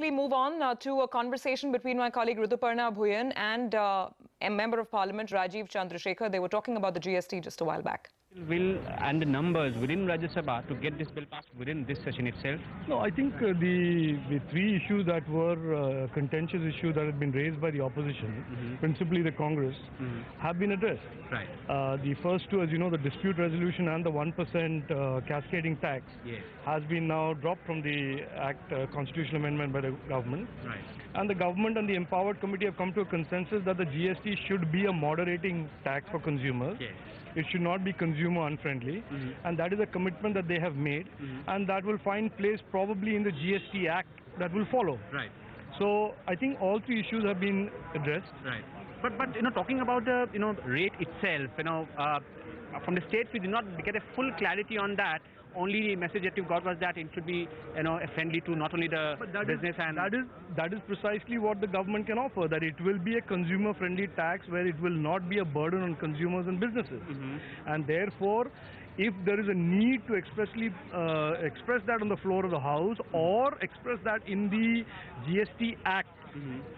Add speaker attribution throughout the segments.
Speaker 1: We move on to a conversation between my colleague Rituparna Bhuyan and a member of Parliament, Rajeev Chandrashekar. They were talking about the GST just a while back.
Speaker 2: Will and the numbers within Rajya Sabha to get this bill passed within this session itself?
Speaker 3: No, I think the three issues that were contentious issues that had been raised by the opposition, principally the Congress, have been addressed.
Speaker 2: Right.
Speaker 3: The first two, as you know, the dispute resolution and the 1% cascading tax has been now dropped from the Act constitutional amendment by the government.
Speaker 2: Right.
Speaker 3: And the government and the empowered committee have come to a consensus that the GST should be a moderating tax for consumers.
Speaker 2: Yes.
Speaker 3: It should not be consumer unfriendly, and that is a commitment that they have made, and that will find place probably in the GST Act that will follow.
Speaker 2: Right.
Speaker 3: So I think all three issues have been addressed.
Speaker 2: Right. But talking about the rate itself, from the states we did not get a full clarity on that. Only the message that you got was that it should be friendly to not only the business and
Speaker 3: that is precisely what the government can offer, that it will be a consumer friendly tax where it will not be a burden on consumers and businesses. And therefore, if there is a need to expressly express that on the floor of the House or express that in the GST Act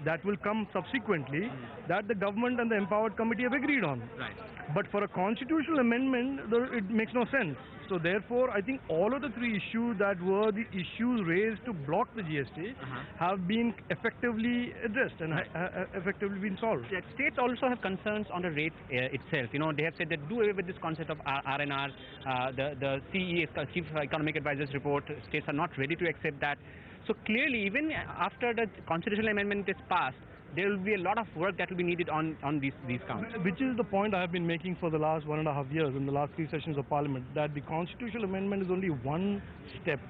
Speaker 3: that will come subsequently, that the government and the empowered committee have agreed on.
Speaker 2: Right.
Speaker 3: But for a constitutional amendment, it makes no sense. So therefore, I think all of the three issues that were the issues raised to block the GST have been effectively addressed and effectively been solved.
Speaker 2: Yeah, states also have concerns on the rate itself. They have said that do away with this concept of R&R. The CE, Chief Economic Advisor's report, states are not ready to accept that. So clearly, even after the constitutional amendment is passed, there will be a lot of work that will be needed on these counts.
Speaker 3: Which is the point I have been making for the last 1.5 years in the last 3 sessions of Parliament, that the constitutional amendment is only one step.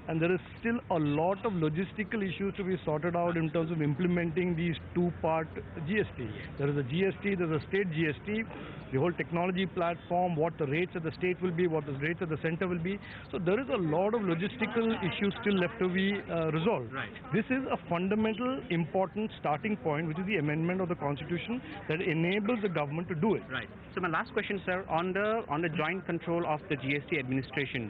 Speaker 3: And there is still a lot of logistical issues to be sorted out in terms of implementing these two-part GST. There is a GST, there is a state GST, the whole technology platform, what the rates at the state will be, what the rates at the center will be. So there is a lot of logistical issues still left to be resolved.
Speaker 2: Right.
Speaker 3: This is a fundamental, important starting point, which is the amendment of the Constitution that enables the government to do it.
Speaker 2: Right. So my last question, sir, on the joint control of the GST administration.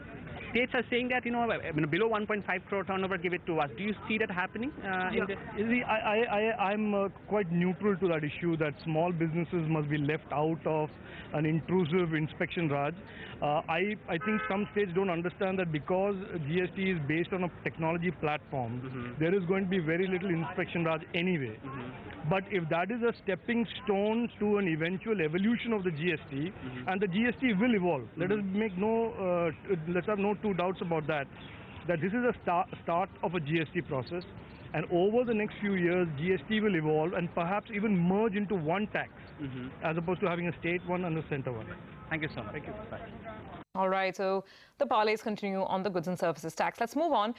Speaker 2: States are saying that below 1.5 crore turnover, give it to us. Do you see that happening?
Speaker 3: I'm quite neutral to that issue, that small businesses must be left out of an intrusive inspection Raj. I think some states don't understand that because GST is based on a technology platform, there is going to be very little inspection Raj anyway. But if that is a stepping stone to an eventual evolution of the GST, and the GST will evolve, let's have no two doubts about that, that this is a start of a GST process, and over the next few years, GST will evolve and perhaps even merge into one tax, as opposed to having a state one and a center one.
Speaker 2: Thank you so much.
Speaker 3: Thank you. Bye.
Speaker 1: All right, so the parleys continue on the goods and services tax. Let's move on